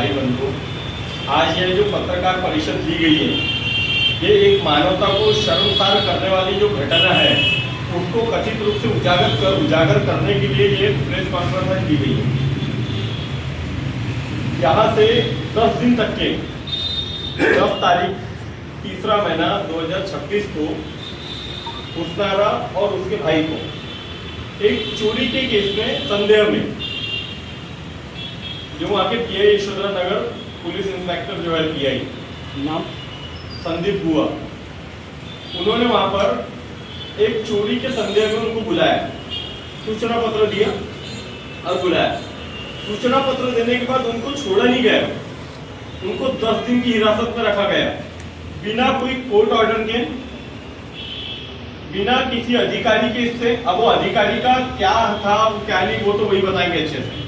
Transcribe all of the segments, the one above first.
भाई बंधु, आज ये जो पत्रकार परिषद दी गई है, ये एक मानवता को शर्मसार करने वाली जो घटना है उसको कथित रूप से उजागर करने के लिए ये प्रेस कॉन्फ्रेंस दी गई है। यहाँ से 10 दिन तक के 10 तारीख 3 महीना 2026 को उसनारा और उसके भाई को एक चोरी के केस में संदेह में जो वहाँ के पीआई यशोधरा नगर पुलिस इंस्पेक्टर जो है पीआई नाम संदीप बुआ, उन्होंने वहाँ पर एक चोरी के संदेह में उनको बुलाया, सूचना पत्र दिया और बुलाया। सूचना पत्र देने के बाद उनको छोड़ा नहीं गया, उनको 10 दिन की हिरासत में रखा गया बिना कोई कोर्ट ऑर्डर के, बिना किसी अधिकारी के इससे। अब वो अधिकारी का क्या था क्या नहीं वो तो वही बताएंगे अच्छे से।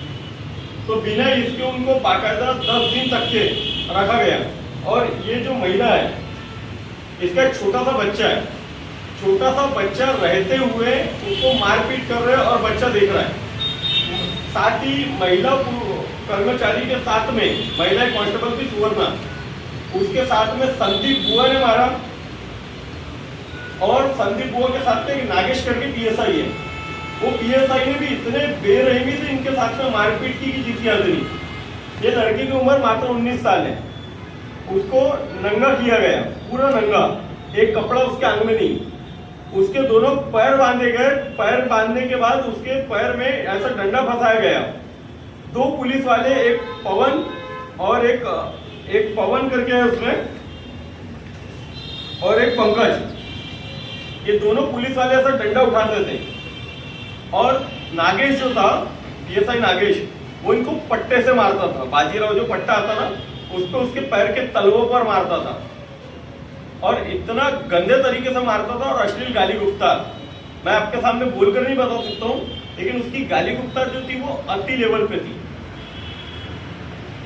तो बिना इसके उनको बाकायदा 10 दिन तक के रखा गया। और ये जो महिला है इसका एक छोटा सा बच्चा है, छोटा सा बच्चा रहते हुए उसको मारपीट कर रहे हैं और बच्चा देख रहा है। साथ ही महिला कर्मचारी के साथ में महिला कांस्टेबल की सुवर्णा, उसके साथ में संदीप बुआ ने मारा और संदीप बुआ के साथ में नागेश करके पीएसआई है, वो पीएसआई ने भी इतने बेरहमी से इनके साथ में मारपीट की जिसकी हद नहीं। ये लड़की की उम्र मात्र 19 साल है, उसको नंगा किया गया, पूरा नंगा, एक कपड़ा उसके अंग में नहीं, उसके दोनों पैर बांधे गए। पैर बांधने के बाद उसके पैर में ऐसा डंडा फंसाया गया। 2 पुलिस वाले, एक पवन और एक पवन करके है उसमें और एक पंकज, ये दोनों पुलिस वाले ऐसा डंडा उठाते थे। और नागेश जो था पीएसआई नागेश, वो इनको पट्टे से मारता था, बाजीराव जो पट्टा आता ना उसको उसके पैर के तलवों पर मारता था और इतना गंदे तरीके से मारता था। और अश्लील गाली गुप्तार मैं आपके सामने बोलकर नहीं बता सकता हूँ, लेकिन उसकी गाली गुप्तार जो थी वो अति लेवल पे थी।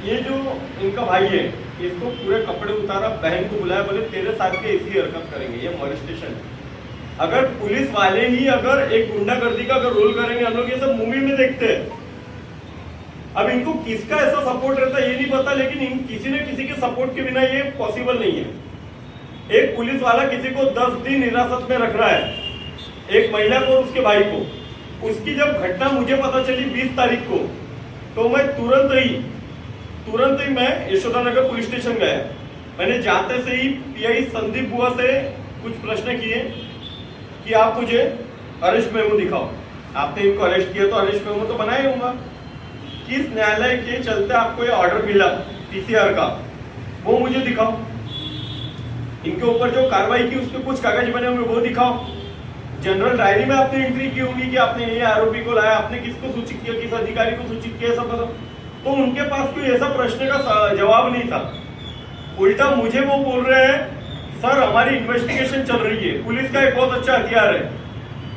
ये जो इनका भाई है इसको पूरे कपड़े उतारा, बहन को बुलाया, बोले तेरे साथ के इसी हरकत करेंगे, ये मोलेस्टेशन है। अगर पुलिस वाले ही अगर एक गुंडागर्दी का अगर रोल करेंगे, हम लोग ये सब मूवी में देखते हैं। अब इनको किसका ऐसा सपोर्ट रहता है ये नहीं पता, लेकिन इन किसी न किसी के सपोर्ट के बिना ये पॉसिबल नहीं है। एक पुलिस वाला किसी को 10 दिन हिरासत में रख रहा है, एक महिला को और उसके भाई को। उसकी जब घटना मुझे पता चली 20 तारीख को, तो मैं तुरंत ही मैं यशोदानगर पुलिस स्टेशन गया। मैंने जाते से ही पीआई संदीप बुआ से कुछ प्रश्न किए कि आप मुझे अरेस्ट मेमो दिखाओ, आपने इनको अरेस्ट किया तो अरेस्ट मेमो तो बनाया होगा, किस न्यायालय के चलते आपको ये ऑर्डर मिला टीसीआर का वो मुझे दिखाओ, इनके ऊपर जो कार्रवाई की उसके कुछ कागज बने होंगे वो दिखाओ, जनरल डायरी में आपने एंट्री की होगी कि आपने ये आरोपी को लाया, आपने किसको सूचित किया, किस अधिकारी को सूचित किया, सब बताओ। तो उनके पास कोई ऐसा प्रश्न का जवाब नहीं था। उल्टा मुझे वो बोल रहे हैं सर हमारी इन्वेस्टिगेशन चल रही है। पुलिस का एक बहुत अच्छा हथियार है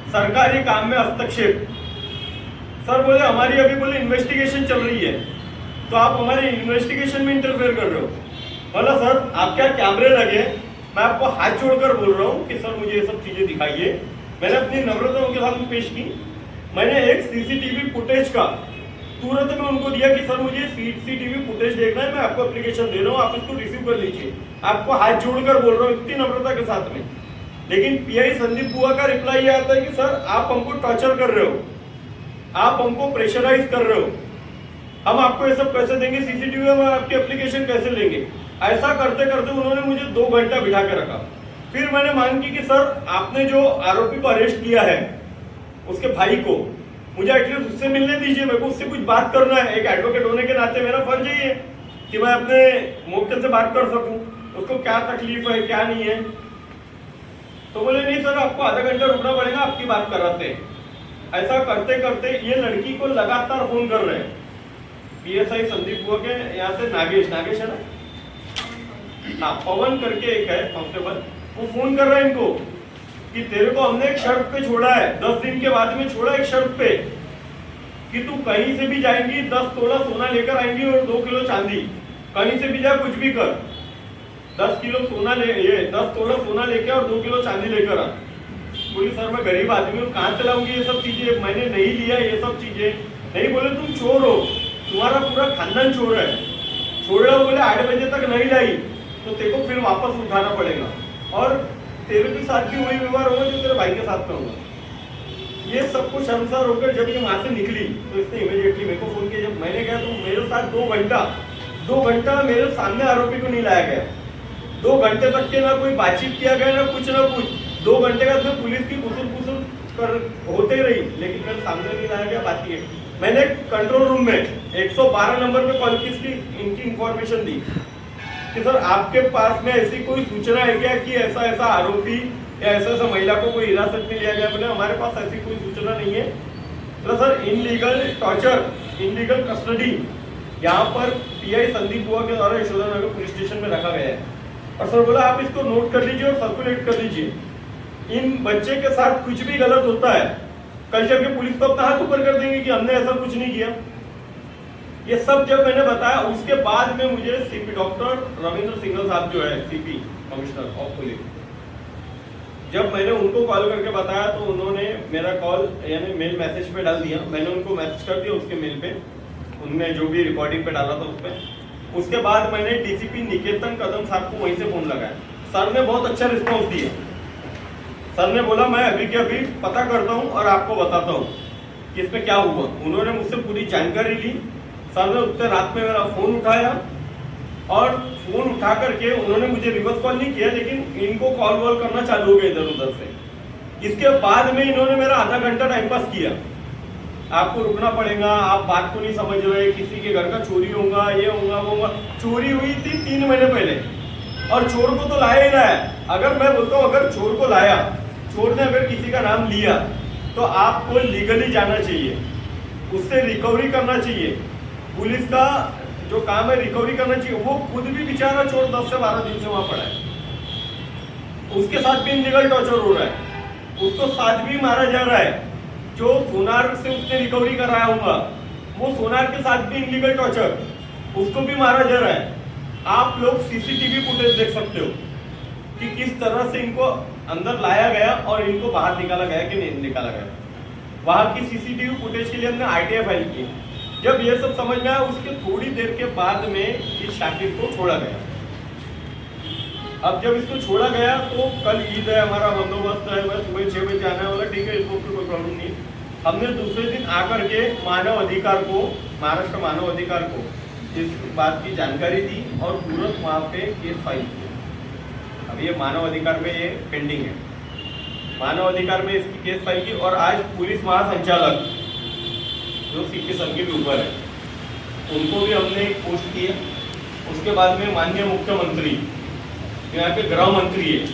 सरकारी काम में हस्तक्षेप। सर बोले हमारी अभी बोले इन्वेस्टिगेशन चल रही है, तो आप हमारी इन्वेस्टिगेशन में इंटरफेयर कर रहे हो। बोला सर आप क्या कैमरे लगे, मैं आपको हाथ जोड़कर बोल रहा हूँ कि सर मुझे ये सब चीजें दिखाइए। मैंने अपनी नम्रता उनके साथ पेश की। मैंने एक सीसीटीवी फुटेज का तुरंत में उनको दिया कि सर मुझे सीसीटीवी फुटेज देखना है, मैं आपको एप्लीकेशन दे रहा हूँ, आप इसको रिसीव कर लीजिए। आपको हाथ जोड़कर बोल रहा हूँ इतनी नम्रता के साथ में। लेकिन पीआई संदीप बुआ का रिप्लाई ये आता है कि सर आप हमको टॉर्चर कर रहे हो, आप हमको प्रेशराइज कर रहे हो, हम आपको ये सब कैसे देंगे, सीसीटीवी में आपकी एप्लीकेशन कैसे लेंगे। ऐसा करते करते उन्होंने मुझे 2 घंटा बिठा के रखा। फिर मैंने मांग की कि सर आपने जो आरोपी को अरेस्ट किया है उसके भाई को मुझे एटलीस्ट उससे मिलने दीजिए, मेरे को उससे कुछ बात करना है। एक एडवोकेट होने के नाते मेरा फर्ज ही है कि मैं अपने मुवक्किल से बात कर सकूं, उसको क्या तकलीफ है क्या नहीं है। तो बोले नहीं सर आपको आधा घंटा रुकना पड़ेगा, आपकी बात कराते हैं। ऐसा करते करते ये लड़की को लगातार फोन कर रहे हैं पीएसआई संदीप बुआ के यहाँ से नागेश है ना, हाँ पवन करके एक है कांस्टेबल, वो फोन कर रहे हैं इनको कि तेरे को हमने एक शर्त पे छोड़ा है, 10 दिन के बाद में छोड़ा एक शर्त पे कि तू कहीं से भी जाएंगी 10 तोला सोना लेकर आएंगी और 2 किलो चांदी, कहीं से भी जा कुछ भी कर, 10 तोला सोना लेके और 2 किलो चांदी लेकर आ। बोली सर मैं गरीब आदमी हूँ, कहाँ से लाऊंगी ये सब चीजें, मैंने नहीं लिया ये सब चीजें। नहीं बोले तुम चोर हो, तुम्हारा पूरा खानदान चोर है, छोड़ रहा, बोले 8 बजे तक नहीं लाई तो तेरे को फिर वापस उठाना पड़ेगा, और तेरे के साथ भी वही व्यवहार होगा जो तेरे भाई के साथ में होगा। ये सब कुछ शर्मसार होकर जब ये वहां से निकली तो इसने इमीडिएटली मेरे को फोन किया। जब मैंने कहा तो मेरे साथ 2 घंटा मेरे सामने आरोपी को नहीं लाया गया, 2 घंटे तक के ना कोई बातचीत किया गया, ना कुछ 2 घंटे का उसमें पुलिस की कुसुर कर होते रही, लेकिन मेरे सामने नहीं लाया गया। बात ये मैंने कंट्रोल रूम में 112 नंबर पे कॉल की, इनकी इंफॉर्मेशन दी कि सर आपके पास में ऐसी कोई सूचना है क्या कि ऐसा ऐसा आरोपी या ऐसा महिला को कोई हिरासत में लिया गया। बोले हमारे पास ऐसी कोई सूचना नहीं है। तो sir illegal torture, illegal custody यहाँ पर पीआई संदीप बुआ के द्वारा यशोदा नगर पुलिस स्टेशन में रखा गया है। और सर बोला आप इसको नोट कर लीजिए और सर्कुलेट कर लीजिए। इन बच्चे के साथ कुछ भी गलत होता है, कल जब पुलिस को अपना हाथ ऊपर कर देंगे कि हमने ऐसा कुछ नहीं किया। ये सब जब मैंने बताया, उसके बाद में मुझे सीपी डॉक्टर रविंद्र सिंघल साहब जो है सीपी कमिश्नर ऑफ पुलिस, जब मैंने उनको कॉल करके बताया तो उन्होंने मेरा कॉल यानी मेल मैसेज पे डाल दिया। मैंने उनको मैसेज कर दिया उसके मेल पे, उनने जो भी रिकॉर्डिंग पे डाला था उसमें। उसके बाद मैंने डीसीपी निकेतन कदम साहब को वहीं से फोन लगाया। सर ने बहुत अच्छा रिस्पॉन्स दिया। सर ने बोला मैं अभी के अभी पता करता हूँ और आपको बताता हूँ कि इसमें क्या हुआ। उन्होंने मुझसे पूरी जानकारी ली। सर ने उतने रात में मेरा फोन उठाया और फोन उठा करके उन्होंने मुझे रिवर्स कॉल नहीं किया, लेकिन इनको कॉल वॉल करना चालू हो गया इधर उधर से। इसके बाद में इन्होंने मेरा आधा घंटा टाइम पास किया। आपको रुकना पड़ेगा, आप बात को नहीं समझ रहे, किसी के घर का चोरी होगा, ये होगा वो होगा। चोरी हुई थी 3 महीने पहले और चोर को तो लाया ही लाया। अगर मैं बोलता हूँ अगर चोर को लाया, चोर ने अगर किसी का नाम लिया तो आपको लीगली जाना चाहिए, उससे रिकवरी करना चाहिए। पुलिस का जो काम है रिकवरी करना चाहिए। वो खुद भी बेचारा चोर 10 से 12 दिन से वहां पड़ा है, उसके साथ भी इनलीगल टॉर्चर हो रहा है, उसको साथ भी मारा जा रहा है। जो सोनार से उसने रिकवरी कराया होगा वो सोनार के साथ भी इनलीगल टॉर्चर, उसको भी मारा जा रहा है। आप लोग सीसीटीवी फुटेज देख सकते हो कि किस तरह से इनको अंदर लाया गया और इनको बाहर निकाला गया कि नहीं निकाला गया। वहां की सीसीटीवी फुटेज के लिए हमने आरटीआई फाइल की। जब ये सब समझ में आया उसके थोड़ी देर के बाद में इस शाकिर को छोड़ा गया। अब जब इसको छोड़ा गया तो कल ईद है, हमारा बंदोबस्त है, बस सुबह 6 बजे आने वाला, ठीक है, इसको कोई प्रॉब्लम नहीं। हमने दूसरे दिन आकर के मानव अधिकार को, महाराष्ट्र मानव अधिकार को इस बात की जानकारी दी और तुरंत वहाँ पे केस फाइल किया। अब ये मानव अधिकार में ये पेंडिंग है, मानव अधिकार में इसकी केस फाइल की। और आज पुलिस महासंचालक जो सीपी सर के भी ऊपर है, उनको भी हमने पोस्ट किया। उसके बाद में माननीय मुख्यमंत्री, यहाँ के गृह मंत्री है,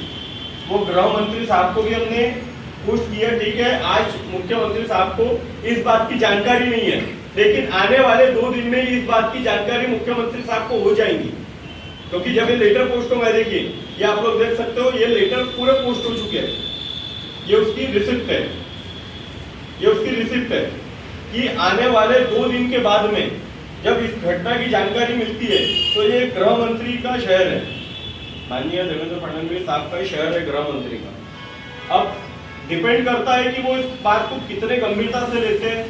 वो गृह मंत्री साहब को भी हमने पोस्ट किया। ठीक है, आज मुख्यमंत्री साहब को इस बात की जानकारी नहीं है, लेकिन आने वाले 2 दिन में इस बात की जानकारी मुख्यमंत्री साहब को हो जाएगी, क्योंकि जब ये लेटर पोस्ट होगा, देखिए ये आप लोग देख सकते हो, ये लेटर पूरे पोस्ट हो चुके हैं। ये उसकी रिसिप्ट है, ये उसकी रिसिप्ट है कि आने वाले 2 दिन के बाद में जब इस घटना की जानकारी मिलती है तो ये गृह मंत्री का शहर है, माननीय देवेंद्र फडणवीस साहब का शहर है गृह मंत्री का। अब डिपेंड करता है कि वो इस बात को कितने गंभीरता से लेते हैं,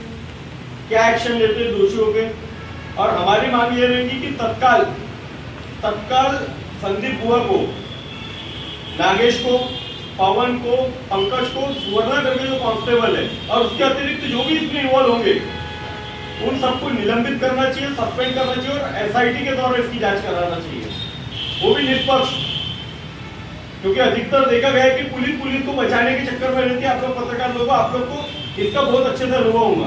क्या एक्शन लेते हैं दोषियों पे। और हमारी मांग ये रहेगी कि तत्काल संदीप बुआ को, नागेश को, पवन को, पंकज को, सुवर्णा करके जो कांस्टेबल है और उसके अतिरिक्त जो भी इसमें इन्वॉल्व होंगे उन सबको निलंबित करना चाहिए, सस्पेंड करना चाहिए और एसआईटी के द्वारा इसकी जांच कराना चाहिए, वो भी निष्पक्ष। क्योंकि अधिकतर देखा गया है कि पुलिस को बचाने के चक्कर में रहती है। आप लोग पत्रकार लोगों, आप लोग को इसका बहुत अच्छे से अनुभव होगा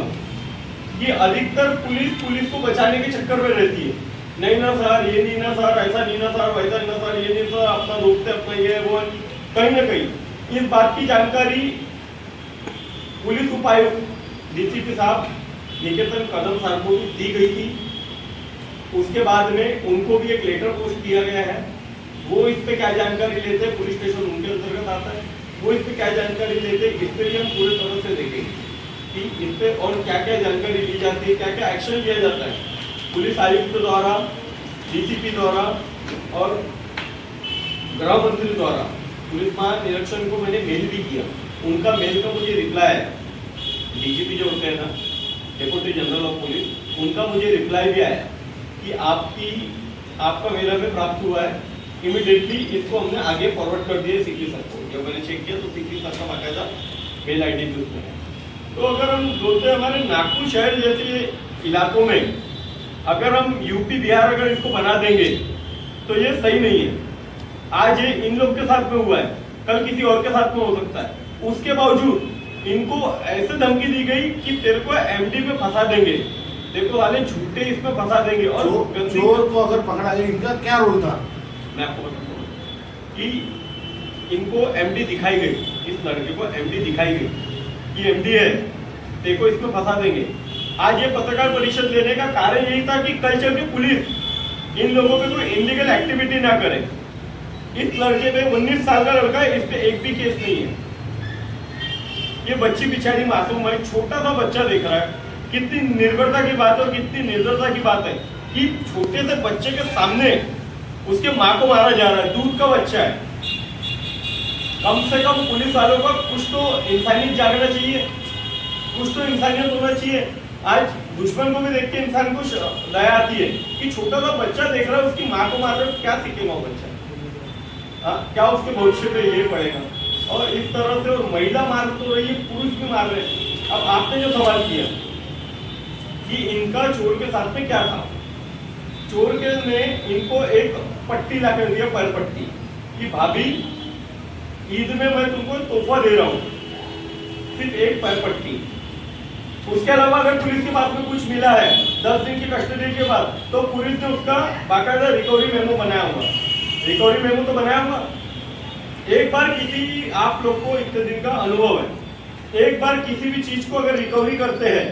कि अधिकतर पुलिस को बचाने के चक्कर में रहती है। नहीं ना सर, ये नहीं ना सर, ऐसा नहीं ना सर, वैसा नहीं ना सर, ये नहीं सर, अपना दोस्त है, अपना ये वो। कहीं ना कहीं इस बात की जानकारी पुलिस उपायुक्त डीसीपी साहब निकेतन कदम साहब को दी गई थी। उसके बाद में उनको भी एक लेटर पोस्ट किया गया है। वो इस पे क्या जानकारी लेते हैं, पुलिस स्टेशन उनके अंतर्गत आता है, वो इस पे क्या जानकारी लेते हैं, इस पे भी हम पूरे तरह से देखेंगे कि इस पे और क्या क्या जानकारी ली जाती है, क्या क्या एक्शन लिया जाता है पुलिस आयुक्त द्वारा, डीसीपी द्वारा और गृह मंत्री द्वारा। पुलिस महानिरीक्षक को मैंने मेल भी किया, उनका मेल का मुझे रिप्लाई है। डीजीपी जो होते हैं ना, डेप्यूटी जनरल ऑफ पुलिस, उनका मुझे रिप्लाई भी आया कि आपकी आपका मेरा में प्राप्त हुआ है, इमीडिएटली इसको हमने आगे फॉरवर्ड कर दिया सीपी सर को। जब मैंने चेक किया तो सीपी सर का बाकायदा मेल आईडी भी उसमें है। तो अगर हम बोलते हैं हमारे नागपुर शहर जैसे इलाकों में अगर हम यूपी बिहार अगर इसको बना देंगे तो ये सही नहीं है। आज ये इन लोग के साथ में हुआ है, कल किसी और के साथ में हो सकता है। उसके बावजूद इनको ऐसे धमकी दी गई कि तेरे को एमडी में फंसा देंगे, तेरे को वाले झूठे इसमें फंसा देंगे। और चोर को अगर पकड़ा जाए इनका क्या रोल था? मैं आपको बताता हूँ कि इनको एमडी दिखाई गई, इस लड़के को एमडी दिखाई गई कि एमडी है, तेरे को इसमें फंसा देंगे। आज ये पत्रकार परिषद लेने का कारण यही था कि कल चल के पुलिस इन लोगों पे कोई इलीगल एक्टिविटी ना करे। इस लड़के पे 19 साल का लड़का है, इस पे एक भी केस नहीं है। ये बच्ची बेचारी मासूम है, छोटा सा बच्चा देख रहा है। कितनी निर्भरता की बात है और कितनी निर्दयता की बात है कि छोटे से बच्चे के सामने उसके माँ को मारा जा रहा है, दूध का बच्चा है। कम से कम पुलिस वालों का कुछ तो इंसानियत जागना चाहिए, कुछ तो इंसानियत होना चाहिए। आज दुश्मन को भी देख के इंसान को दया आती है कि छोटा सा बच्चा देख रहा है, उसकी माँ को मार रहा है, क्या सीखेगा वो बच्चा? क्या उसके भविष्य पे ये पड़ेगा? और इस तरह से और महिला मार तो रही है, पुरुष भी मार रहे हैं। अब आपने जो सवाल किया कि इनका चोर के साथ में क्या था, चोर के ने इनको एक पट्टी ला कर दिया, पैर पट्टी, कि भाभी ईद में मैं तुमको तोहफा दे रहा हूँ, सिर्फ एक पैर पट्टी। उसके अलावा अगर पुलिस के पास में कुछ मिला है 10 दिन की कस्टडी के बाद, तो पुलिस ने उसका बाकायदा रिकवरी मेमो बनाया हुआ। रिकवरी मेमो तो बनाया हुआ। एक बार किसी आप लोग को इतने दिन का अनुभव है, एक बार किसी भी चीज को अगर रिकवरी करते हैं,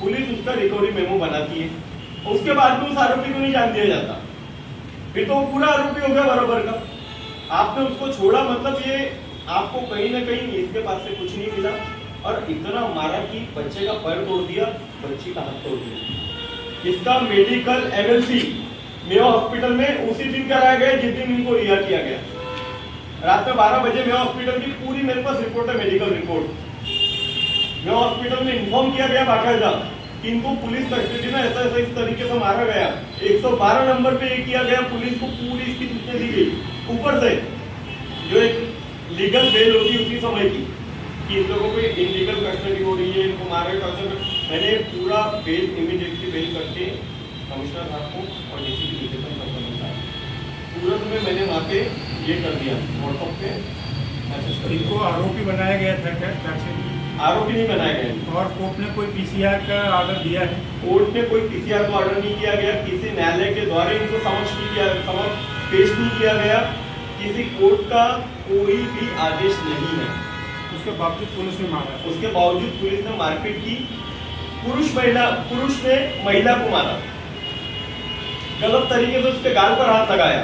पुलिस उसका रिकवरी मेमो बनाती है, उसके बाद में उस आरोपी को नहीं जान दिया जाता, फिर तो वो पूरा आरोपी हो गया बराबर का। आपने उसको छोड़ा, मतलब ये आपको कहीं ना कहीं इसके पास से कुछ नहीं मिला और इतना मारा कि बच्चे का पैर तोड़ दिया, बच्ची का हाथ तोड़ दिया। इसका मेडिकल एमएलसी मेयो हॉस्पिटल में उसी दिन कराया गया जिस दिन इनको रिहा किया गया। रात में 12 बजे मेयो हॉस्पिटल की पूरी मेरे पास रिपोर्ट है, मेडिकल रिपोर्ट। मेयो हॉस्पिटल में इन्फॉर्म किया गया बाकायदा कि इनको पुलिस कस्टडी में ऐसा ऐसा इस तरीके से मारा गया। 112 नंबर पे ये किया गया, पुलिस को पूरी इसकी सूचना दी गई। ऊपर से जो एक लीगल बेल होती है उसी समय की कि इन लोगों को इलीगल कस्टडी हो रही है, इनको मारे टॉर्चर। मैंने पूरा बेल इमीडिएटली बेल करके कमिश्नर साहब को और डीसीपी निकेतन संपन्न साहब तुरंत में मैंने वहाँ पे ये कर दिया, व्हाट्सएप पे मैसेज कर दिया। इनको आरोपी बनाया गया था क्या? आरोपी नहीं बनाया गया। और कोर्ट ने कोई पीसीआर का ऑर्डर दिया है? कोर्ट ने कोई पीसीआर का ऑर्डर नहीं किया गया, किसी न्यायालय के द्वारा इनको समक्ष पेश नहीं किया गया, किसी कोर्ट का कोई भी आदेश नहीं है। उसके बावजूद पुलिस ने मारा? उसके बावजूद पुलिस ने मारपीट की। पुरुष ने महिला को मारा, गलत तरीके से उसके गाल पर हाथ लगाया,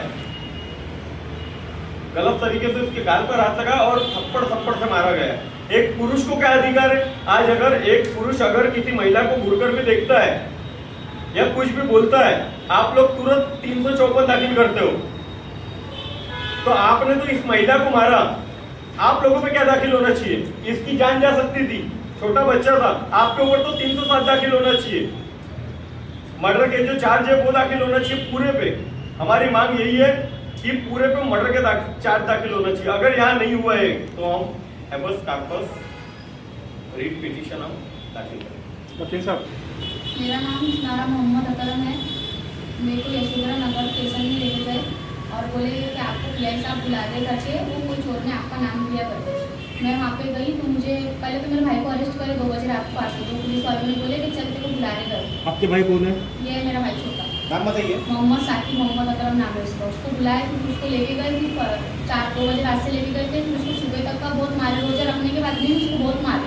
गलत तरीके से उसके गाल पर हाथ लगाया और थप्पड़ से मारा गया। एक पुरुष को क्या अधिकार है? आज अगर एक पुरुष अगर किसी महिला को घूरकर भी देखता है या कुछ भी बोलता है, आप लोग तुरंत 354 दाखिल करते हो। तो आपने तो इस महिला को मारा, आप लोगों पे क्या दाखिल होना चाहिए? इसकी जान जा सकती थी, छोटा बच्चा था, आपके ऊपर तो 307 दाखिल होना चाहिए। मर्डर के जो चार्ज है वो दाखिल होना चाहिए पूरे पे। हमारी मांग यही है कि पूरे पे मर्डर के चार्ज दाखिल होना चाहिए। अगर यहाँ नहीं हुआ है तो हम हैबस कार्पस रीट पिटीशन हम दाखिल करें। वकील साहब, मेरा नाम नारा मोहम्मद अकरम है। मेरे को यशोधरा नगर स्टेशन में लेके गए और बोले कि आपको पीआई साहब बुला दे करके, वो कोई चोर ने आपका नाम लिया करके। मैं वहाँ पे गई तो मुझे पहले तो मेरे भाई को अरेस्ट करे 2 बजे रात को आके, तो पुलिस वालों ने बोले कि चलते को बुला रहे घर। आपके भाई कौन है? ये है मेरा भाई छोटा, नाम बताइए। मोहम्मद साकिब मोहम्मद अकरम नाम है उसका। उसको बुलाया, फिर उसको लेके गए, फिर 2 बजे रात से लेके गए थे। फिर उसको सुबह तक का बहुत मारे, रोजा रखने के बाद भी उसको बहुत मारे।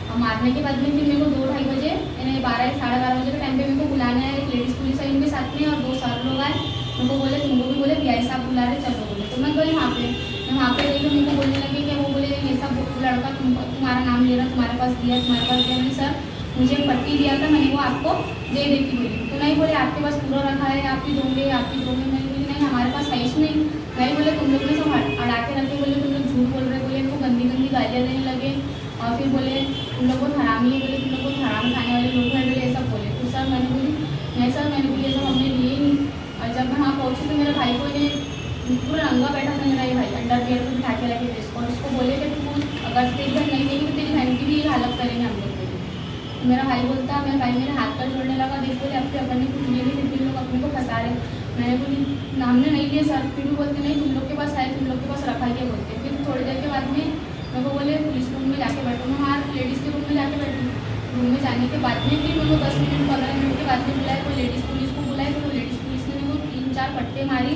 और मारने के बाद में फिर मेरे को 2-2:30 बजे यानी 12 साढ़े 12 बजे के टाइम पे मेरे को बुलाने आए। एक लेडीज़ पुलिस आई उनके साथ में और 2 सर लोग आए। मेरे को बोले तुमको भी बोले पीआई साहब बुला रहे, चलो बोले। तो मैं गई वहाँ पे, मैं वहाँ पे गई तो मेरे को बोलने लगे कि वो बोले ये सब लड़का तुम्हारा नाम ले रहा, तुम्हारे पास दिया, तुम्हारे पास दिया। नहीं सर, मुझे पट्टी दिया था, मैंने वो आपको दे देती बोली। तो नहीं बोले आपके पास पूरा रखा है, आप ही दोगे, आप ही दोगे। मैंने बोली नहीं हमारे पास है ही नहीं। नहीं बोले तुम लोग ने सब अड़ा के रखे, बोले तुम लोग झूठ बोल रहे, बोले इनको गंदी गंदी गालियाँ देने लगे। और फिर बोले तुम लोग को हरामी है, बोले तुम लोग को हराम खाने वाले लोग हैं, बोले ऐसा बोले। तो सर मैंने बोली नहीं सर, मैंने बोली ये सब हमने लिए नहीं। और जब मैं वहाँ पहुंची तो मेरे भाई को ने पूरा रंगा बैठा था मेरा ये भाई, अंडरवियर में बिठा के रखे थे इसको, और इसको बोले कि तू अगर तेरी बहन नहीं देगी तो तेरी बहन की भी हालत करेंगे हम लोग तेरी। तो मेरा भाई बोलता, मेरा भाई मेरे हाथ पर जोड़ने लगा, देख बोले अब अपन ने कुछ लिए नहीं, फिर लोग अपने को फंसा रहे। मैंने बोली हमने नहीं लिए सर, फिर भी बोलते नहीं तुम लोग के पास आए, तुम लोग के पास रखा ही है बोलते। फिर थोड़ी देर के बाद में मेरे को बोले पुलिस रूम में जाके बैठो, मैं वहाँ लेडीज़ के रूम में जाके बैठी। रूम में जाने के बाद में फिर मेरे को 10 मिनट 15 मिनट के बाद में बुलाया, कोई लेडीज़ पुलिस को बुलाया, तो लेडीज़ पुलिस ने मेरे को 3-4 पट्टे मारी।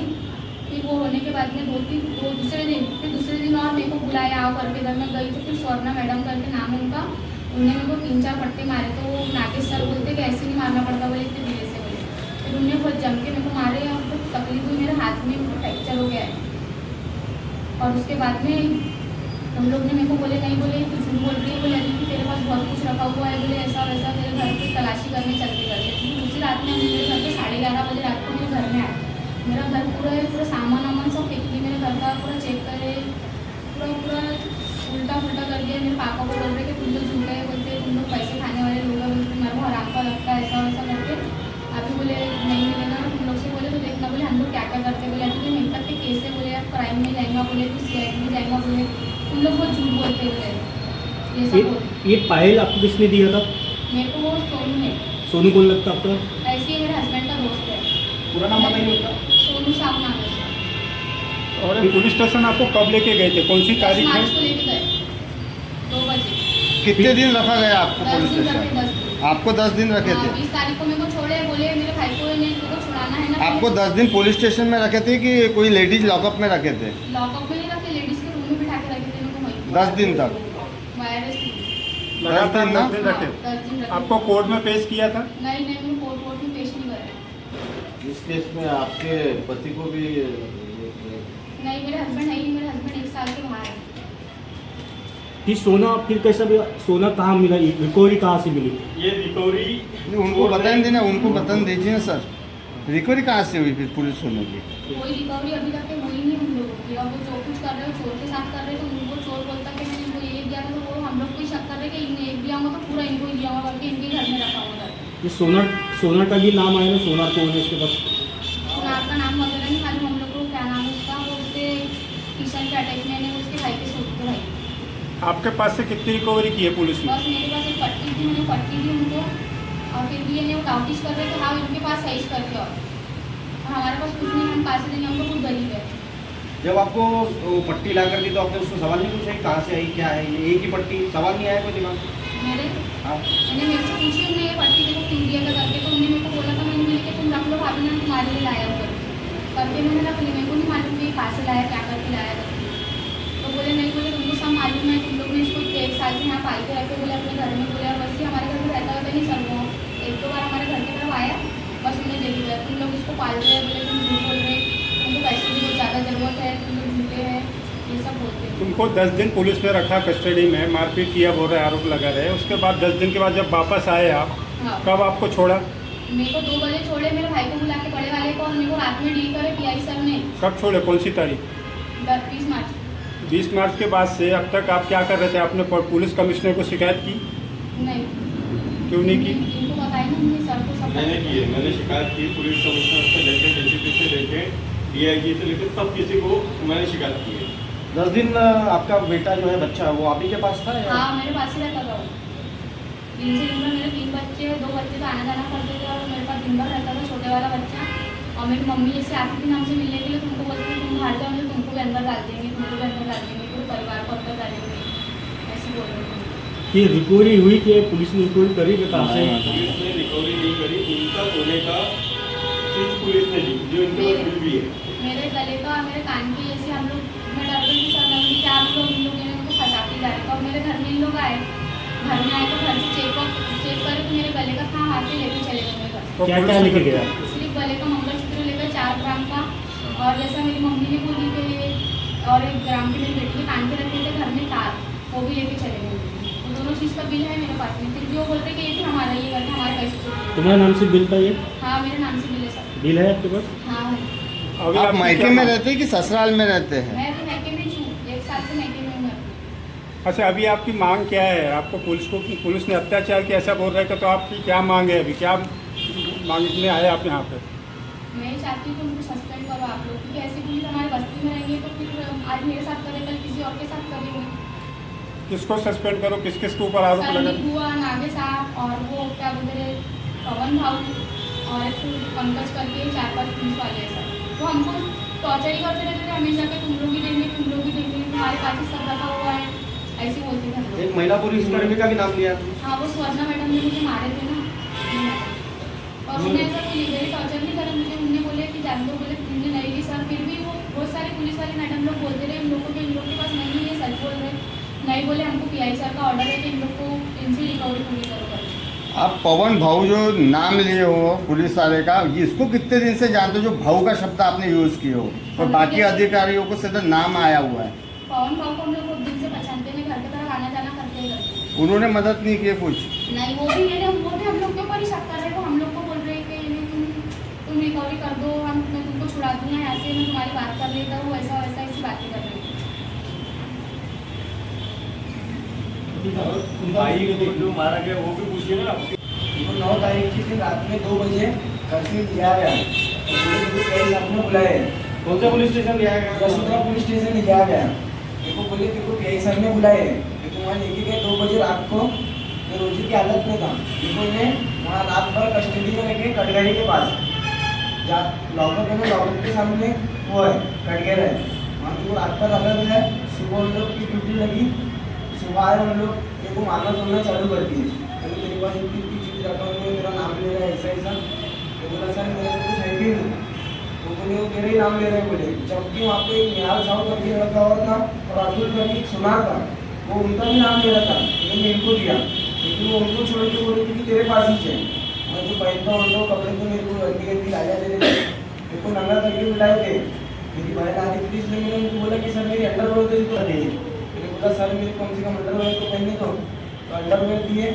फिर वो होने के बाद में दूसरे दिन और मेरे को बुलाया आओ करके, इधर मैं गई तो फिर स्वर्णा मैडम करके नाम है उनका, उन्होंने मेरे को 3-4 पट्टे मारे। तो नागेश सर बोलते कि ऐसे नहीं मारना पड़ता बोले, इतने धीरे से बोले। फिर उन्होंने बहुत जम के मेरे को मारे और तो तकलीफ हुई, मेरे हाथ में फ्रैक्चर हो गया है। और उसके बाद में हम लोग ने मेरे को बोले नहीं, बोले कुछ झूठ बोल रही है, बोले अभी तेरे पास बहुत कुछ रखा हुआ है, बोले ऐसा वैसा, तेरे घर की तलाशी करने चलते करते। उसी रात में मेरे घर पे 11:30 बजे रात को मेरे घर में आए। मेरा घर पूरा सामान वामान सब फेंक दिए, मेरे घर का पूरा चेक करे, पूरा उल्टा पुल्टा कर दिया। मेरे पापा को बोल रहे कि तुम लोग झूठे है, बोलते तुम लोग पैसे खाने वाले लोग हैं, बोलते तुम्हारे को हराम का लगता है, ऐसा वैसा करके। अभी बोले नहीं मिलेगा तुम लोग से, बोले तो देखना बोले हम लोग क्या क्या करते हैं, बोले अभी हिंसा के केस है, बोले आप क्राइम में जाएंगा, बोले तो CID में जाएंगा, बोले तुम लोग बहुत झूठ बोलते बोले ये सब बोले। ये पायल आपको किसने दिया था? मेरे को वो सोनू है, सोनू कौन लगता आपका? ऐसे ही मेरे हस्बैंड का दोस्त है, पूरा नाम बताइए उसका। सोनू साहब नाम है उसका। और ये पुलिस स्टेशन आपको कब लेके गए थे, कौन सी 10 तारीख मार्च है? को लेके गए 2 बजे। कितने दिन रखा गया आपको 10 पुलिस दिन रखे, स्टेशन? 10 दिन। आपको 10 दिन रखे थे? 20 तारीख को मेरे को छोड़े, बोले मेरे भाई को ने मेरे को छुड़ाना है ना। आपको 10 दिन पुलिस स्टेशन में रखे थे कि कोई लेडीज लॉकअप में रखे थे? लॉकअप में नहीं रखे, लेडीज के रूम में बिठा के रखे थे मेरे को वहीं। 10 दिन तक? वायरस थी। लगातार दिन ना? 10 दिन रखे। 10 दिन रखे। आपको कोर्ट में पेश किया था? नहीं मेरे को कोर्ट में पेश नहीं कराया। इस केस में आपके पति को भी नहीं मेरे हस्बैंड है ही, मेरे हस्बैंड 1 साल से बाहर है। कि सोना फिर कैसा भी सोना कहाँ मिला, रिकवरी कहाँ से मिली? ये रिकवरी उनको बताएं देना, उनको बता दीजिए ना सर, रिकवरी कहाँ से हुई फिर पुलिस होने की? कोई रिकवरी अभी तक हुई नहीं हम लोगों की। और वो जो कुछ कर रहे हो चोर के साथ कर रहे तो उनको चोर बोलता कि मैंने इनको ये दिया था, तो वो हम लोग कोई शक कर रहे कि इन्हें एक दिया होगा तो पूरा इनको ही दिया होगा, बल्कि इनके घर में रखा होगा। ये सोनार का भी नाम आया ना, सोनार कौन है इसके पास? सुनार का नाम वगैरह नहीं मालूम हम लोग को, क्या नाम है उसका, वो उसके किशन के अटैचमेंट है, उसके भाई के सूट के भाई। आपके पास से कितनी रिकवरी की है पुलिस ने? बस मेरे पास एक पट्टी थी, मैंने पट्टी दी उनको, और फिर भी ये डाउटिश कर रहे थे हाँ इनके पास है इस करके, और हमारे पास कुछ नहीं, हम पास देंगे, हम लोग खुद गरीब है। जब आपको वो पट्टी ला कर दी तो आपने उसको सवाल नहीं पूछा कि कहाँ से आई, क्या है ये एक ही पट्टी? सवाल नहीं आया कोई दिमाग? मेरे हाँ। मैंने मेरे से पूछी हमने ये पट्टी देखो क्यों दिया था करके, तो उन्होंने मेरे को बोला था, मैंने बोली कि तुम रख लो भाभी ने तुम्हारे लिए लाया हो करके मैंने रख ली। मेरे को नहीं मालूम कि कहाँ से लाया, क्या करके लाया करके। तो बोले नहीं, बोले तुमको सब मालूम है, तुम लोग ने इसको 1 साल से यहाँ पाल के रखे, बोले अपने घर में, बोले और बस ये हमारे घर में रहता होता नहीं चल रहा, 1-2 बार हमारे घर की तरफ आया, बस उन्हें देख लिया तुम लोग इसको पाल रहे हैं, बोले तुम झूठ बोल रहे, तुमको पैसे की बहुत ज़्यादा ज़रूरत है, तुम लोग झूठे हैं, ये सब बोलते हैं। तुमको 10 दिन पुलिस में रखा कस्टडी में, मारपीट किया बोल रहे, आरोप लगा रहे। उसके बाद 10 दिन के बाद जब वापस आए आप, हाँ कब आपको छोड़ा? मेरे को 2 बजे छोड़े, मेरे भाई को बुला के बड़े वाले को, और मेरे को रात में डील करे PI सर ने। कब छोड़े, कौन सी तारीख? 20 मार्च। 20 मार्च के बाद से अब तक आप क्या कर रहे थे? आपने पुलिस कमिश्नर को शिकायत की? नहीं क्यों नहीं की? इनको बताया ना हमने सर को सब। मैंने की है, मैंने शिकायत की पुलिस कमिश्नर से लेके DCP से लेके DIG से लेके सब किसी को मैंने शिकायत की है। 10 दिन आपका बेटा जो है बच्चा वो आप ही के पास था या? हाँ मेरे पास ही रहता था वो। दिन से दिन में मेरे 3 बच्चे, 2 बच्चे तो आना जाना करते थे, और मेरे पास दिन भर रहता था छोटे वाला बच्चा। और मेरी मम्मी जैसे आती थी हमसे मिलने के लिए, तुमको बोलते थे तुम बाहर जाओ, तुमको भी अंदर डाल देंगे, तुमको भी अंदर डाल देंगे, पूरे परिवार को अंदर डालेंगे, ऐसे बोल रहे थे। कि रिकवरी हुई कि पुलिस ने रिकवरी करी कि कहाँ से? पुलिस ने रिकवरी नहीं करी, इनका सोने का चीज पुलिस ने दी जो इनके पास बिल भी है। मेरे गले का और मेरे कान की जैसे हम लोग, मैं डर गई थी सर, मैं बोली क्या आप लोग इन लोग इनको फंसाते जा रहे थे। और मेरे घर में इन लोग आए, घर में आए तो घर से चेक करे तो मेरे गले का था, हाथ से लेके चले गए मेरे घर। तो क्या पुलिस क्या ने- लेके गया? सिर्फ गले का मंगलसूत्र लेकर 4 ग्राम का, और जैसा मेरी मम्मी ने बोली कि और 1 ग्राम की मेरी बेटी के कान के रखे थे घर में तार, वो भी लेके चले गए। तो दोनों चीज़ का बिल है मेरे पास में, फिर भी वो बोलते कि ये भी हमारा, ये घर हमारे पैसे से। तुम्हारे नाम से बिल था ये? हाँ मेरे नाम से बिल है सर। बिल है आपके पास? हाँ है। अभी आप आपकी मायके क्या में मांग- रहते हैं कि ससुराल में रहते हैं? मैं अभी मायके में हूँ, 1 साल से मायके में हूँ मैं। अच्छा, अभी आपकी मांग क्या है? आपको पुलिस ने अत्याचार किया ऐसा बोल रहे थे, तो आपकी क्या मांग है? अभी क्या मांगने आए आप यहाँ पे? मैं चाहती हूँ कि उनको सस्पेंड करो आप लोग, क्योंकि ऐसी पुलिस हमारे बस्ती में रहेंगे तो फिर आज मेरे साथ करे, कल किसी और के साथ करेंगे। किसको सस्पेंड करो, किस किस के ऊपर आरोप लगा? सैनिक हुआ, नागे साहब और वो क्या बोलते रहे पवन भाऊ और एक पंकज करके 4-5 पुलिस वाले हैं सर। वो हमको टॉर्चर ही करते रहते थे हमेशा के तुम लोग ही देंगे, तुम लोग ही देंगे, तुम्हारे पास ही सब रखा हुआ है, ऐसे बोलते थे हम लोग। एक महिला पुलिस कर्मी का भी नाम लिया। हाँ, वो स्वर्णा मैडम ने मुझे मारे थे ना, और उन्हें ऐसा कोई लीगली टॉर्चर नहीं करा मुझे। उन्हें बोले कि जान दो, बोले तुमने नहीं ली सर। फिर भी वो बहुत सारे पुलिस वाले मैडम लोग बोलते रहे इन लोगों के पास नहीं है, ये सच बोल रहे नहीं, बोले हमको पीआई सर का ऑर्डर है कि इन लोग को इनसे रिकवरी पूरी करो करके। आप पवन भाऊ जो नाम लिए हो पुलिस वाले का, ये इसको कितने दिन से जानते हो जो भाऊ का शब्द आपने यूज किए हो, और बाकी अधिकारियों को सीधा नाम आया हुआ है? पवन भाऊ को हम लोग बहुत दिन से पहचानते हैं, घर की तरफ आना जाना करते हैं। उन्होंने मदद नहीं की कुछ? नहीं, वो भी ये वो थे हम लोग के ऊपर ही शक कर रहे थे, हम लोग को बोल रहे कि नहीं तुम रिकवरी कर दो, मैं तुमको छुड़ा दूंगा यहाँ से, मैं तुम्हारी बात कर रही था, वो ऐसा वैसा ऐसी बातें कर रहे थे। भाई को जो मारा गया वो भी पूछिए ना। 9 तारीख की दिन रात में 2 बजे कर्फ्यू दिया गया, पुलिस आपने बुलाए। कौन सा पुलिस स्टेशन लिया गया? वसुंधरा पुलिस स्टेशन ले जाया गया। देखो बोले देखो पीआई सर ने बुलाए, लेकिन वहाँ लेके गए 2 बजे रात को, मैं रोजी की हालत में था। देखो इन्हें वहाँ रात भर कस्टडी में रखे कटघरे के पास, लॉकअप है ना, लॉकअप के सामने वो है कटघर है, वहाँ पे वो रात भर अलग है। सुबह उन लोग की ड्यूटी लगी, सुबह आए उन लोग मेरे को मारना तोड़ना चालू कर दिए। अभी मेरे पास इतनी चीज़ रखा हुआ है, मेरा नाम ले रहा है ऐसा ऐसा। मैं बोला सर मेरे को कुछ है भी नहीं, वो बोले वो मेरा ही नाम ले रहे हैं बोले। जबकि वहाँ पे एक निहाल साहू करके लड़का और था और अतुल करके एक सुनार था, वो उनका भी नाम ले रहा था, मैंने इनको दिया, लेकिन वो उनको छोड़ के बोले कि तेरे पास ही है। मैं जो पहनता हूँ कपड़े तो मेरे को गंदी गंदी गालियाँ दे रहे थे, मेरे को नंगा करके बुलाए थे। मेरी बहन आधी पुलिस ने मैंने उनको बोला कि सर मेरी अंडरवेयर दे दो, मैंने बोला सर मेरे कम से कम अंडरवेयर तो पहनने दो, तो अंडरवेयर दिए।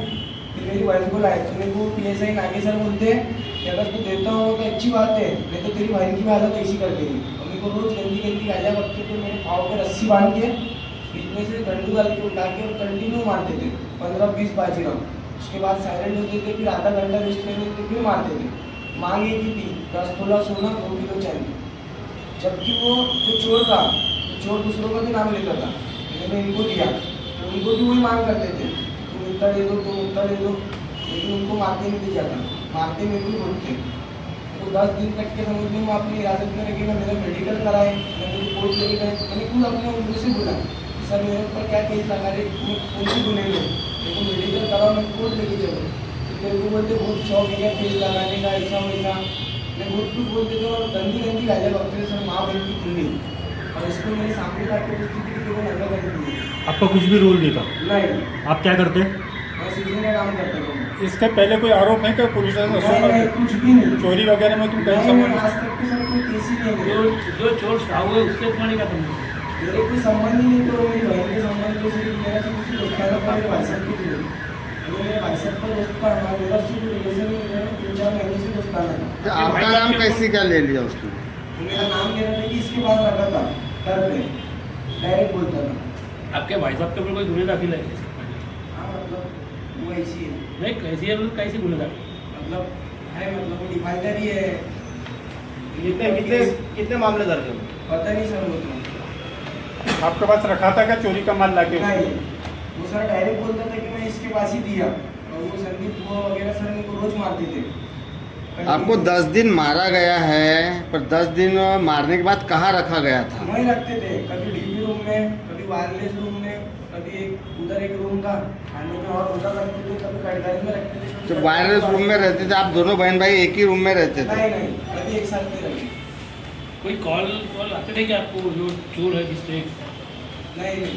फिर मेरी बहन को लाए, तो मेरे को PSI नागे सर बोलते हैं कि अगर तू देता हो तो अच्छी बात है, नहीं तो तेरी बहन की भी हालत ऐसी कर देगी। और मेरे को रोज़ गंदी गंदी गालियाँ बकते थे, मेरे पाँव पे रस्सी बांध के बीच में से डंडू डाल के उठा के और कंटिन्यू मारते थे 15-20 बाजी राउंड। उसके बाद साइलेंट होते थे, फिर आधा घंटा रेस्ट लेते थे, फिर मारते थे। मांग एक ही थी 10 तोला सोना 2 किलो चांदी। जबकि वो जो चोर था, चोर दूसरों का भी नाम लेता था, मैंने इनको दिया तो उनको भी वही मांग करते थे, तुम इतना दे दो, तुम उतना दे दो, लेकिन उनको मारते नहीं दिया था, मारते मेरे को बोलते। तो 10 दिन तक के समझ में वो अपनी हिरासत में रखे, मैं मेरा मेडिकल कराए, मैंने रिपोर्ट लेके गए, मैंने खुद अपने उनको से बोला कि सर मेरे ऊपर क्या केस लगा रहे, मैं कौन सी गुने में, मेरे को मेडिकल कराओ, मैं कोर्ट लेके चलो। तो मेरे को बोलते बहुत शौक है क्या केस लगाने का, ऐसा वैसा, मैं बहुत कुछ बोलते थे और गंदी गंदी गालियाँ बकते थे, सर माँ बहन की खुली। और इसको मेरे सामने लाके पूछती थी कि तेरे को नंगा कर दी। आपका कुछ भी रोल नहीं था? नहीं, आप क्या करते? मैं सीधे का काम करता हूँ। इसके पहले कोई आरोप है कि पुलिस ने नहीं, कुछ भी नहीं। चोरी वगैरह में तुम कहीं नहीं, समझ? आज तक तो सर कोई केस ही नहीं है। जो चोर साहू है उससे तुम्हारी क्या संबंध? मेरे कोई संबंध ही नहीं, तो मेरी बहन के संबंध के सिर्फ मेरा से किसी दोस्ताना का मेरे भाई साहब की थी। मेरे भाई साहब का दोस्त का मेरा सिर्फ रिलेशन में 3-4 महीने से दोस्ताना था। तो आपका नाम कैसे क्या ले लिया उसने? तो मेरा नाम ले रहा था कि इसके पास रखा था घर पे, डायरेक्ट बोलता था। आपके भाई साहब के ऊपर कोई गुन्हे दाखिल है? हाँ मतलब वो ऐसी है, नहीं, कैसी है, कैसी गुन्हे दाखिल? मतलब है, मतलब वो डिफाल्टर ही है। कितने मामले दर्ज हैं? पता नहीं सर वो तो आपके पास रखा था क्या चोरी का माल लाके? नहीं, वो सर डायरेक्ट बोलता था कि मैं इसके पास ही दिया। और वो संदीप वो वगैरह सर मेरे को रोज मारते थे। आपको 10 दिन मारा गया है, पर 10 दिन मारने के बाद कहाँ रखा गया था? वहीं रखते थे, कभी डीपी रूम में, कभी वायरलेस रूम में, कभी एक उधर एक रूम था खाने में और उधर रखते थे, कभी कटघरे में रखते थे। जब वायरलेस रूम में रहते थे आप दोनों बहन भाई एक ही रूम में रहते थे? नहीं, कभी एक साथ नहीं रखे। कोई कॉल आते थे कि आपको जो चोर है जिससे? नहीं,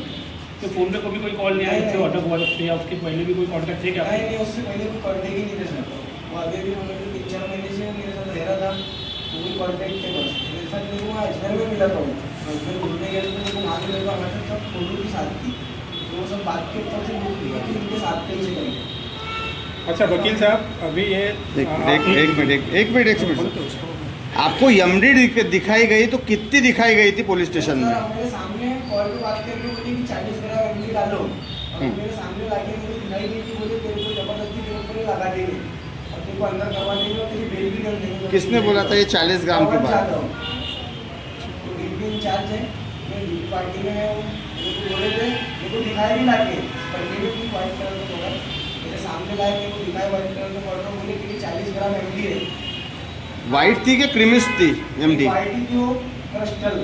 तो फोन पे कभी कोई कॉल नहीं आया जिससे अटक हुआ सकते या उसके पहले भी कोई कॉन्टैक्ट थे क्या? नहीं, उससे पहले कोई कॉन्टेक्ट ही नहीं थे सर। वो आगे भी उन्होंने 3-4 महीने से मेरे साथ रह रहा था, तो कोई कॉन्टेक्ट थे बस। मेरे साथ मेरे को अजमेर में मिला था, अजमेर घूमने गए तो मेरे को वहाँ मिला था, हमारे साथ सब फोटो की साथ थी, तो वो सब बात के ऊपर से बोल दिया कि उनके साथ कैसे करें। अच्छा वकील साहब, अभी ये एक मिनट आपको एमडी दिखाई गई तो कितनी दिखाई गई थी पुलिस स्टेशन में? सर मेरे सामने कॉल पे बात करके बोले कि 40 ग्राम एमडी डालो, और मेरे सामने लाके मुझे दिखाई गई कि बोले तेरे को जबरदस्ती तेरे ऊपर लगा देंगे और तेरे को अंदर करवा देंगे और तेरी बेल भी कर देंगे किसने बोला था ये 40 ग्राम की बात? तो डीपी इंचार्ज है, मैं डीपी पार्टी में है, मेरे को बोले थे, मेरे को दिखाया भी लाके पन्नी में कुछ व्हाइट कलर का होगा, मेरे सामने लाए, मेरे को दिखाया व्हाइट कलर का पाउडर, बोले कि ये 40 ग्राम एमडी है। वाइट थी कि क्रिमिस थी एमडी? व्हाइट ही थी वो क्रिस्टल,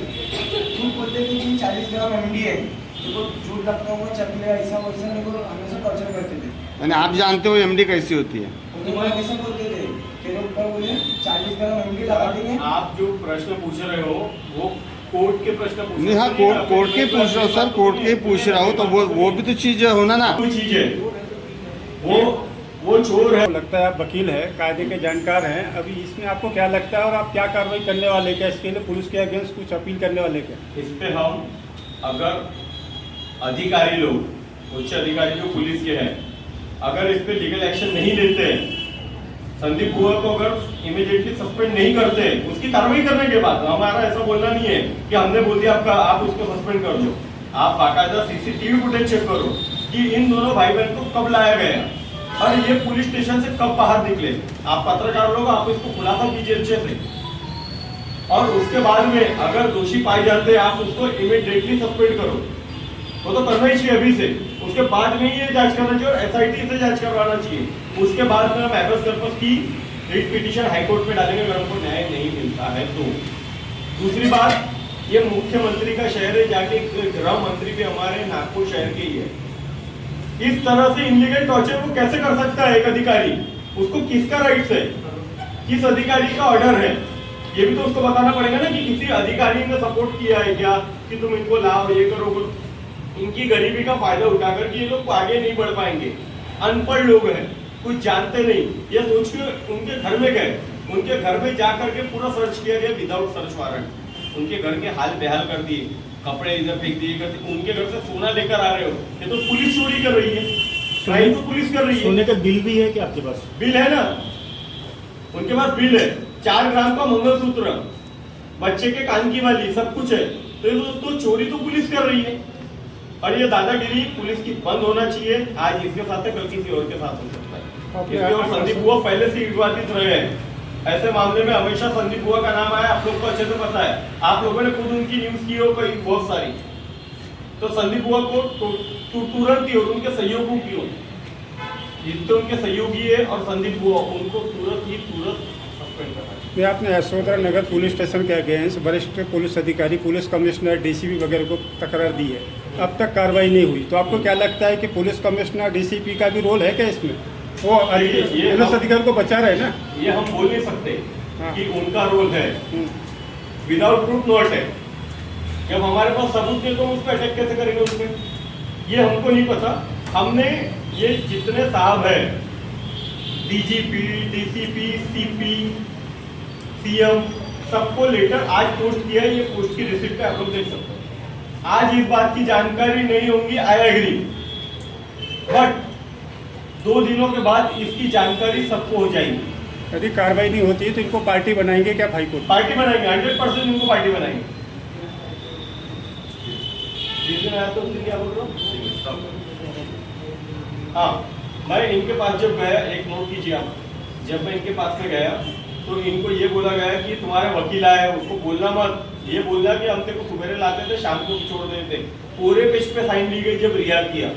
झूठ बोलते थे कि 40 ग्राम एमडी है, मेरे को झूठ लगता हुआ चकले ऐसा वैसा मेरे को हमेशा टॉर्चर करते थे। यानी आप जानते हो एमडी कैसी होती है? उन्हें हमेशा बोलते थे तेरे ऊपर बोले 40 ग्राम एमडी लगा देंगे। आप जो प्रश्न पूछ रहे हो वो कोर्ट के प्रश्न पूछ रहे नहीं, हाँ, कोर्ट के पूछ रहा हूँ सर, कोर्ट के पूछ रहा हूँ, तो वो भी तो चीज़ होना ना। कोई चीज है, वो चोर है। लगता है आप वकील है, कायदे के जानकार हैं, अभी इसमें आपको क्या लगता है और आप क्या कार्रवाई करने वाले क्या, इसके लिए पुलिस के अगेंस्ट कुछ अपील करने वाले क्या? इस पे हम अगर अधिकारी लोग, उच्च अधिकारी जो पुलिस के हैं, अगर इस पे लीगल एक्शन नहीं लेते, संदीप बुआ को अगर इमीडिएटली सस्पेंड नहीं करते, उसकी कार्रवाई करने के बाद, हमारा ऐसा बोलना नहीं है कि हमने बोल दिया आपका आप उसको सस्पेंड कर दो। आप बाकायदा सीसीटीवी फुटेज चेक करो कि इन दोनों भाई बहन को कब लाया गया और ये पुलिस स्टेशन से कब बाहर निकले। आप पत्रकार लोग, आप इसको खुलासा कीजिए अच्छे से, और उसके बाद में अगर दोषी पाए जाते हैं आप उसको इमीडिएटली सस्पेंड करो। वो तो करना ही चाहिए अभी से, उसके बाद में ये जांच करना चाहिए और एसआईटी से जांच करवाना चाहिए। उसके बाद में हम हैबेस कॉर्पस की रिट पिटीशन हाईकोर्ट में डालेंगे अगर हमको न्याय नहीं मिलता है तो। दूसरी बात, ये मुख्यमंत्री का शहर है, जाके गृह मंत्री भी हमारे नागपुर शहर के ही है। इस तरह से इनलीगल टॉर्चर को कैसे कर सकता है एक अधिकारी? उसको किसका राइट्स है, किस अधिकारी का ऑर्डर है, ये भी तो उसको बताना पड़ेगा ना कि किसी अधिकारी ने सपोर्ट किया है क्या कि तुम इनको लाओ, ये करो। इनकी गरीबी का फायदा उठाकर कि ये लोग आगे नहीं बढ़ पाएंगे, अनपढ़ लोग हैं, कुछ जानते नहीं, ये सोच के उनके घर में गए, उनके घर में जाकर के पूरा सर्च किया गया विदाउट सर्च वारंट, उनके घर के हाल बेहाल कर दिए, कपड़े इधर फेंक दिए, उनके घर से सोना लेकर आ रहे हो, ये तो पुलिस चोरी कर रही है, क्राइम तो पुलिस कर रही है। सोने का बिल भी है क्या आपके पास? बिल है ना, उनके पास बिल है, 4 ग्राम का मंगलसूत्र, बच्चे के कान की वाली, सब कुछ है। तो ये तो चोरी तो पुलिस कर रही है और ये दादागिरी पुलिस की बंद होना चाहिए। आज इसके साथ है, कल किसी और के साथ हो सकता है। इसलिए और संदीप बुआ पहले से विवादित रहे हैं, ऐसे मामले में हमेशा संदीप बुआ का नाम आया, आप लोग को अच्छे से पता है, आप लोगों ने खुद उनकी न्यूज की हो कई बहुत सारी। तो संदीप बुआ को तुरंत ही और उनके सहयोगियों की हो, जितने उनके सहयोगी है और संदीप बुआ, उनको तुरंत सस्पेंड करना। ये आपने यशोधरा नगर पुलिस स्टेशन के अगेंस्ट वरिष्ठ पुलिस अधिकारी, पुलिस कमिश्नर, डीसीपी वगैरह को तकरार दी है, अब तक कार्रवाई नहीं हुई, तो आपको क्या लगता है कि पुलिस कमिश्नर, डीसीपी का भी रोल है क्या इसमें? वो पुलिस अधिकारी को बचा रहे ना, ये हम बोल नहीं सकते हाँ। कि उनका रोल है, विदाउट प्रूफ नॉट है। जब हमारे पास सबूत नहीं तो उस पर अटैक कैसे करेंगे उसमें, ये हमको नहीं पता। हमने ये जितने साहब है, डीजीपी, डीसीपी, सीपी, सीएम, सबको लेटर आज पोस्ट किया है, ये पोस्ट की रिसिप्ट पे आप लोग देख सकते हैं। आज इस बात की जानकारी नहीं होंगी, आई एग्री, बट 2 दिनों के बाद इसकी जानकारी सबको हो जाएगी। यदि कार्रवाई नहीं होती है तो इनको पार्टी बनाएंगे क्या हाईकोर्ट? पार्टी बनाएंगे, 100% इनको पार्टी बनाएंगे। जिस दिन आया तो उस दिन क्या बोल रहा हूँ? हाँ, मैं इनके पास जब गया, एक नोट कीजिए आप, जब मैं इनके पास में गया तो इनको ये बोला गया कि तुम्हारे वकील आए, उसको बोलना मत, ये बोलना कि हम तेरे को सुबह लाते थे, शाम को छोड़ देते। पूरे पेज पे साइन ली गई जब रिहा किया,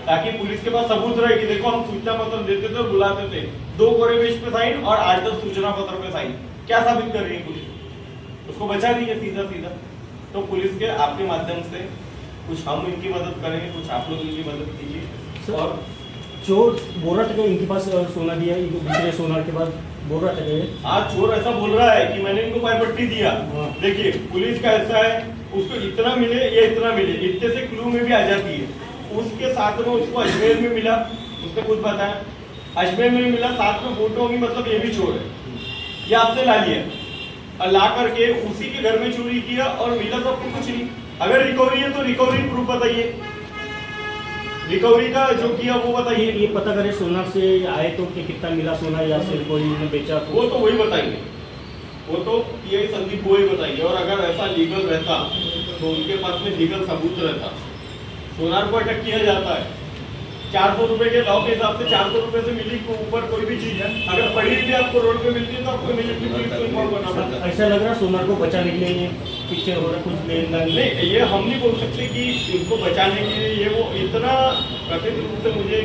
ताकि पुलिस के पास सबूत रहे कि देखो हम सूचना पत्र देते थे और बुलाते थे। 2 कोरे पेज पे साइन और 8-10 सूचना पत्र पे साइन, क्या साबित कर रही है पुलिस? उसको बचा रही है सीधा सीधा। तो पुलिस के आपके माध्यम से कुछ हम इनकी मदद करेंगे, कुछ आप लोग इनकी मदद कीजिए। और चोर बोल रहा था कि इनके पास सोना दिया, दूसरे सोनार के बाद बोल रहा था। आज चोर ऐसा बोल रहा है कि मैंने इनको पायपट्टी दिया। देखिए पुलिस का ऐसा है, उसको इतना मिले या इतना मिले, इतने से क्लू में भी आ जाती है। उसके साथ में उसको अजमेर में मिला, उसने खुद बताया, अजमेर में मिला, साथ में फोटो होगी, मतलब ये भी चोर है। ये आपसे ला लिया और ला करके उसी के घर में चोरी किया और मिला तो आपको कुछ नहीं। अगर रिकवरी है तो रिकवरी प्रूफ बताइए, रिकवरी का जो किया वो बताइए। ये पता करें सोना से आए तो कि कितना मिला सोना, या फिर कोई ने बेचा तो? वो तो वही बताएंगे, वो तो ये संदीप वो ही बताएंगे। और अगर ऐसा लीगल रहता तो उनके पास में लीगल सबूत रहता। सोनार को अटक किया जाता है, 400 रुपए के लॉ के हिसाब से 400 रुपए से मिली के ऊपर कोई भी चीज है अगर पड़ी हुई भी आपको रोड पे मिलती है तो आपको मिलिट्री पुलिस को इन्फॉर्म करना पड़ता है। ऐसा लग रहा है सोना को बचाने के लिए ये पीछे हो रहा कुछ लेना नहीं, ये हम नहीं बोल सकते कि इनको बचाने के लिए ये वो इतना कथित रूप से मुझे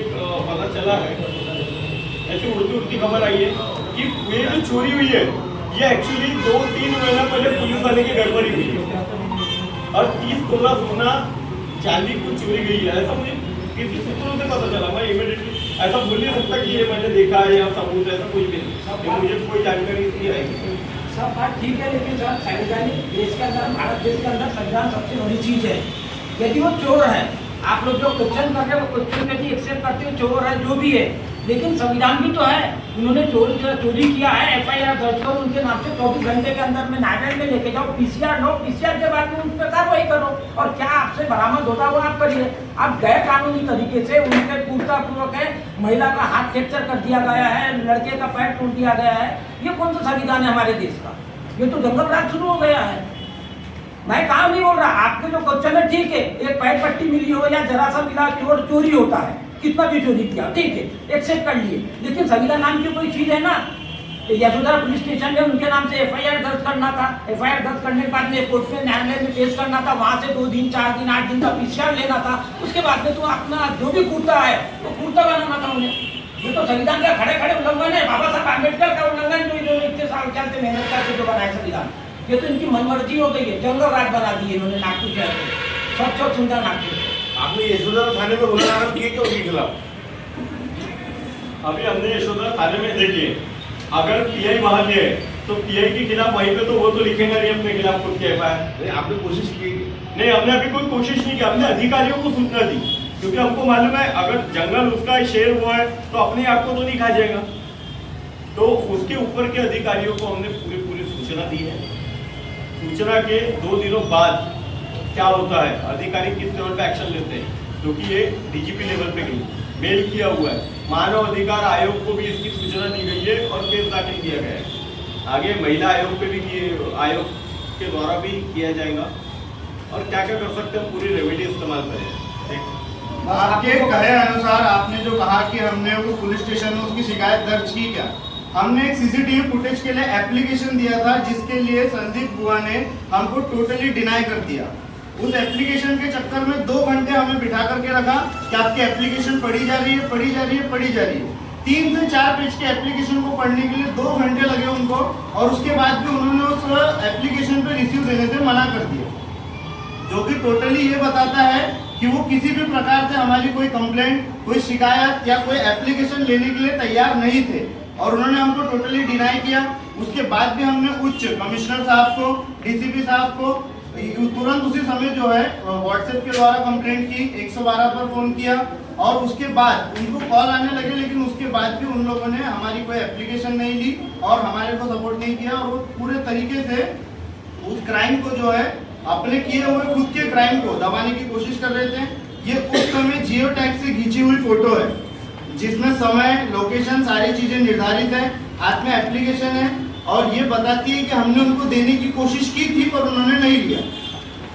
पता चला है, ऐसी उड़ती खबर आई है कि ये जो चोरी हुई है ये एक्चुअली 2-3 महीना पहले पुलिस वाले की गड़बड़ी हुई है और 30 तोला सोना चांदी को चोरी गई है, ऐसा मुझे किसी सूत्रों से पता चला। मैं इमीडिएटली ऐसा बोल नहीं सकता कि ये मैंने देखा है या सबूत ऐसा कुछ भी नहीं, मुझे कोई जानकारी नहीं आई। सब बात ठीक है, लेकिन सर संविधान देश के अंदर, भारत देश के अंदर संविधान सबसे बड़ी चीज है। यदि वो चोर है, आप लोग जो क्वेश्चन कर रहे हो क्वेश्चन यदि एक्सेप्ट करते हो चोर है जो भी है, लेकिन संविधान भी तो है। उन्होंने चोरी किया है, FIR दर्ज करो उनके नाम से, 24 घंटे के अंदर में नारायण में लेके जाओ, PCR लो, PCR के बाद में उन पर कार्रवाई करो और क्या आपसे बरामद होता वो आप करिए। आप गैर कानूनी तरीके से उनके पूर्वक है, महिला का हाथ फ्रैक्चर कर दिया गया है, लड़के का पैर तोड़ दिया गया है, ये कौन सा संविधान है हमारे देश का? ये तो जंगल राज शुरू हो गया है। मैं काम नहीं बोल रहा, आपके जो क्वेश्चन है ठीक है, एक पैर पट्टी मिली हो या जरा सा मिला, चोरी होता है, कितना भी चोरी किया ठीक है, एक्सेप्ट कर लिए, लेकिन संविधान नाम की कोई चीज है ना। यशोधरा पुलिस स्टेशन में उनके नाम से FIR दर्ज करना था, FIR दर्ज करने के बाद में कोर्ट में न्यायालय में पेश करना था, वहां से 2 दिन 4 दिन 8 दिन का PCR लेना था, उसके बाद में तो अपना जो भी कुर्ता है वो कुर्ता बनाना था उन्हें। ये तो संविधान का खड़े खड़े उल्लंघन है, बाबा साहब आम्बेडकर का उल्लंघन जो इन्होंने इतने साल चलते मेहनत करके जो बनाया संविधान, ये तो इनकी मनमर्जी हो गई है, जंगल राज बना दिए इन्होंने नागपुर शहर को, स्वच्छ सुंदर नागपुर। आपने यशोधरा थाने में गुनाह आरोप किए क्यों उनके खिलाफ? अभी हमने यशोधरा थाने में देखिए, अगर PI वहां गए तो PI के खिलाफ वहीं पे तो वो तो लिखेंगे नहीं अपने खिलाफ खुद की FIR। आपने कोशिश की? नहीं, हमने अभी कोई कोशिश नहीं की, हमने अधिकारियों को सूचना दी क्योंकि हमको मालूम है अगर जंगल उसका शेर हुआ है तो अपने आप को तो नहीं खा जाएगा, तो उसके ऊपर के अधिकारियों को हमने पूरी सूचना दी है। सूचना के 2 दिनों बाद क्या होता है, अधिकारी किस लेवल पे एक्शन लेते हैं, क्योंकि ये DGP लेवल पे गई, मेल किया हुआ है, मानव अधिकार आयोग को भी इसकी सूचना दी गई है और केस दाखिल किया गया है। आगे महिला आयोग पे भी आयोग के द्वारा भी किया जाएगा और क्या क्या कर सकते हैं पूरी रेमेडी इस्तेमाल करें। आपके कहे अनुसार आपने जो कहा कि हमने उस पुलिस स्टेशन में उसकी शिकायत दर्ज की, क्या हमने एक CCTV फुटेज के लिए एप्लीकेशन दिया था जिसके लिए संदीप बुआ ने हमको टोटली डिनाई कर दिया। उस एप्लीकेशन के चक्कर में 2 घंटे हमें बिठा करके रखा कि आपकी एप्लीकेशन पढ़ी जा रही है, पढ़ी जा रही है, पढ़ी जा रही है। 3 से 4 पेज के एप्लीकेशन को पढ़ने के लिए 2 घंटे लगे उनको और उसके बाद भी उन्होंने उस एप्लीकेशन पे रिसीव देने से मना कर दिया, जो कि टोटली ये बताता है कि वो किसी भी प्रकार से हमारी कोई कंप्लेंट, कोई शिकायत या कोई एप्लीकेशन लेने के लिए तैयार नहीं थे और उन्होंने हमको टोटली डिनाई किया। उसके बाद भी हमने उच्च कमिश्नर साहब को, DCP साहब को तुरंत उसी समय जो है WhatsApp के द्वारा कंप्लेंट की, 112 पर फोन किया और उसके बाद उनको कॉल आने लगे, लेकिन उसके बाद भी उन लोगों ने हमारी कोई एप्लीकेशन नहीं ली और हमारे को सपोर्ट नहीं किया और वो पूरे तरीके से उस क्राइम को जो है अपने किए हुए खुद के क्राइम को दबाने की कोशिश कर रहे थे। ये उस समय जियो टैग से खींची हुई फोटो है जिसमें समय, लोकेशन, सारी चीजें निर्धारित है, हाथ में एप्लीकेशन है और ये बताती है कि हमने उनको देने की कोशिश की थी पर उन्होंने नहीं लिया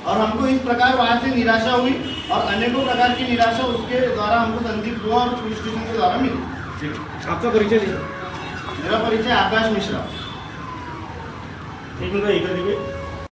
और हमको इस प्रकार वहां से निराशा हुई और अनेकों प्रकार की निराशा उसके द्वारा हमको संदीप बुआ और पुलिस स्टेशन के द्वारा मिली। आपका परिचय दीजिए। मेरा परिचय आकाश मिश्रा। एक मिनट इधर देखिए।